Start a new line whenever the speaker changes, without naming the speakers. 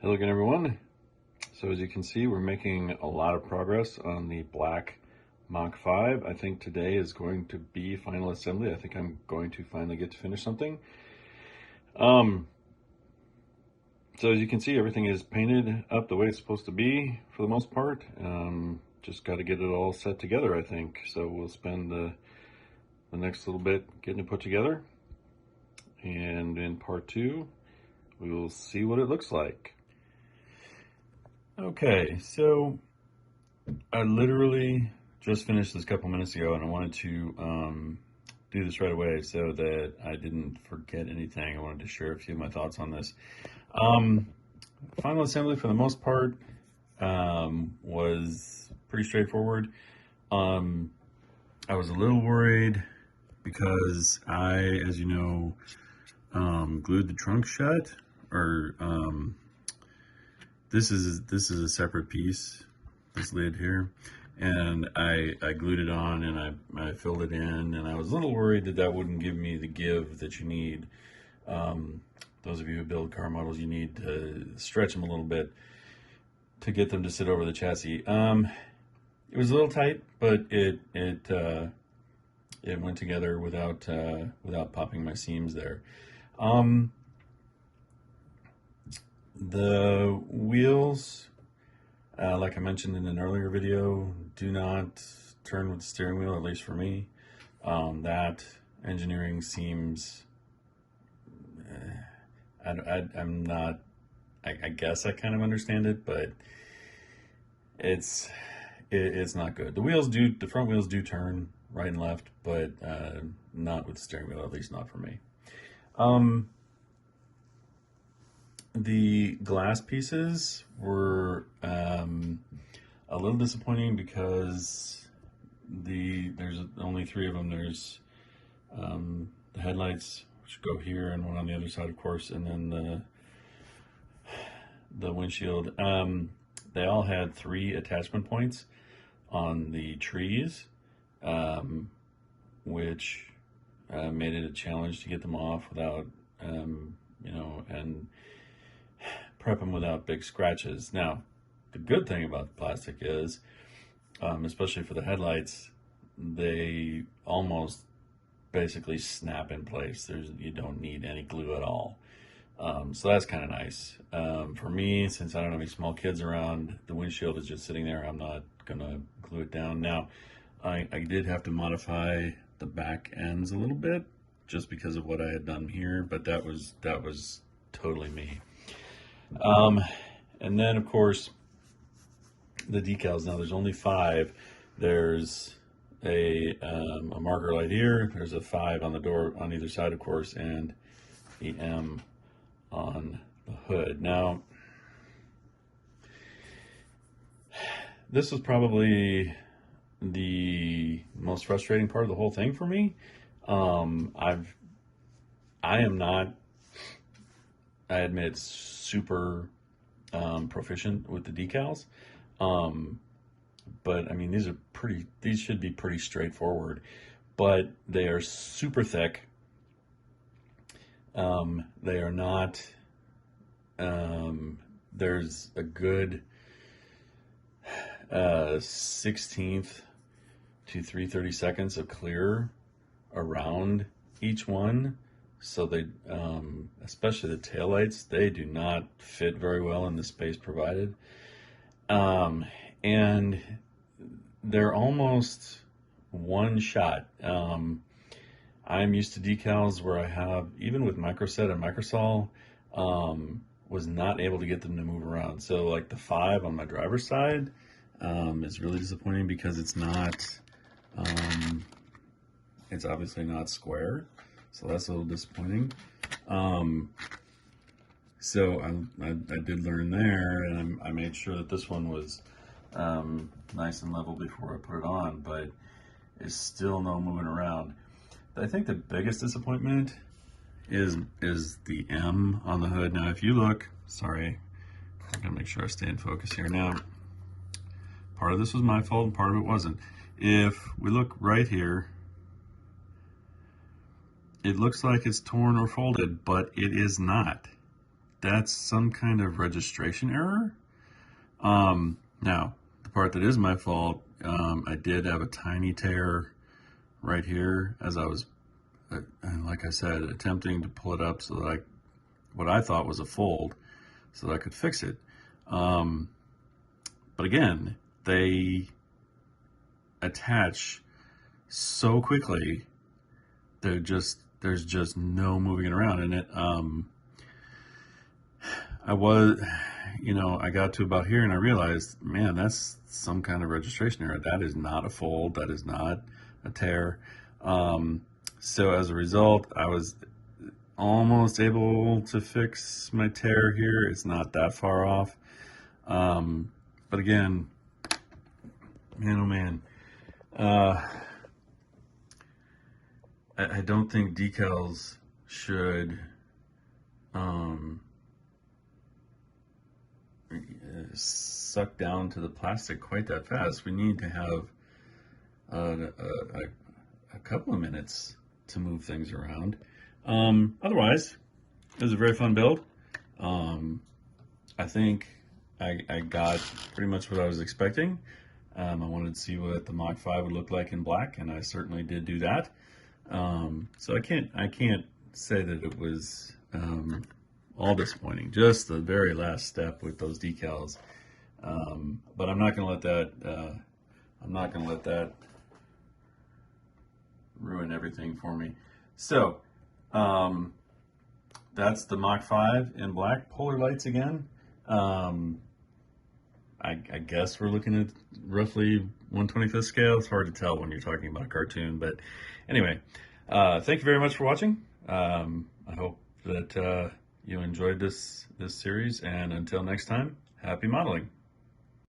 Hello again, everyone. So as you can see, we're making a lot of progress on the black Mach 5. I think today is going to be final assembly. I think I'm going to finally get to finish something. So as you can see, everything is painted up the way it's supposed to be for the most part. Just got to get it all set together, I think. So we'll spend the next little bit getting it put together. And in part 2, we will see what it looks like. Okay, so I literally just finished this a couple minutes ago, and I wanted to do this right away so that I didn't forget anything. I wanted to share a few of my thoughts on this. Final assembly, for the most part, was pretty straightforward. I was a little worried because as you know, glued the trunk shut, or this is a separate piece, this lid here, and I glued it on and I filled it in, and I was a little worried that wouldn't give me the give that you need. Those of you who build car models, you need to stretch them a little bit to get them to sit over the chassis. It was a little tight, but it went together without popping my seams there. The wheels, like I mentioned in an earlier video, do not turn with the steering wheel, at least for me. That engineering seems, I'm not, I guess I kind of understand it, but it's not good. The front wheels do turn right and left, but not with the steering wheel, at least not for me. The glass pieces were a little disappointing because there's only 3 of them. There's the headlights, which go here, and one on the other side, of course, and then the windshield. They all had 3 attachment points on the trees, which made it a challenge to get them off without, and prep them without big scratches. Now, the good thing about the plastic is, especially for the headlights, they almost basically snap in place. You don't need any glue at all. So that's kind of nice. For me, since I don't have any small kids around, the windshield is just sitting there. I'm not gonna glue it down. Now, I did have to modify the back ends a little bit just because of what I had done here, but that was totally me. And then, of course, the decals. Now, there's only 5. There's a marker light here. There's a 5 on the door on either side, of course, and the M on the hood. Now, this was probably the most frustrating part of the whole thing for me. I am not, I admit, super proficient with the decals, but I mean, these should be pretty straightforward, but they are super thick. They are not, there's a good 1/16 to 3/32 of clear around each one. So they, especially the taillights, they do not fit very well in the space provided. And they're almost one shot. I'm used to decals where I have, even with Microset and Microsol, was not able to get them to move around. So like the 5 on my driver's side is really disappointing because it's not, it's obviously not square. So that's a little disappointing. So I did learn there, and I made sure that this one was nice and level before I put it on, but it's still no moving around. I think the biggest disappointment is the M on the hood. Now, if you look, sorry, I'm gonna make sure I stay in focus here. Now, part of this was my fault and part of it wasn't. If we look right here, it looks like it's torn or folded, but it is not. that's some kind of registration error. Now, the part that is my fault, I did have a tiny tear right here as I was, and like I said, attempting to pull it up so that what I thought was a fold, so that I could fix it. But again, they attach so quickly. There's just no moving it around in it. I got to about here and I realized, man, that's some kind of registration error. That is not a fold. That is not a tear. So as a result, I was almost able to fix my tear here. It's not that far off. But again, man, oh man. I don't think decals should suck down to the plastic quite that fast. We need to have a couple of minutes to move things around. Otherwise, it was a very fun build. I think I got pretty much what I was expecting. I wanted to see what the Mach 5 would look like in black, and I certainly did do that. So I can't say that it was all disappointing. Just the very last step with those decals. But I'm not going to let that ruin everything for me. So that's the Mach 5 in black. Polar lights again. I guess we're looking at roughly 1/25th scale. It's hard to tell when you're talking about a cartoon, but anyway, thank you very much for watching. I hope that you enjoyed this series, and until next time, happy modeling.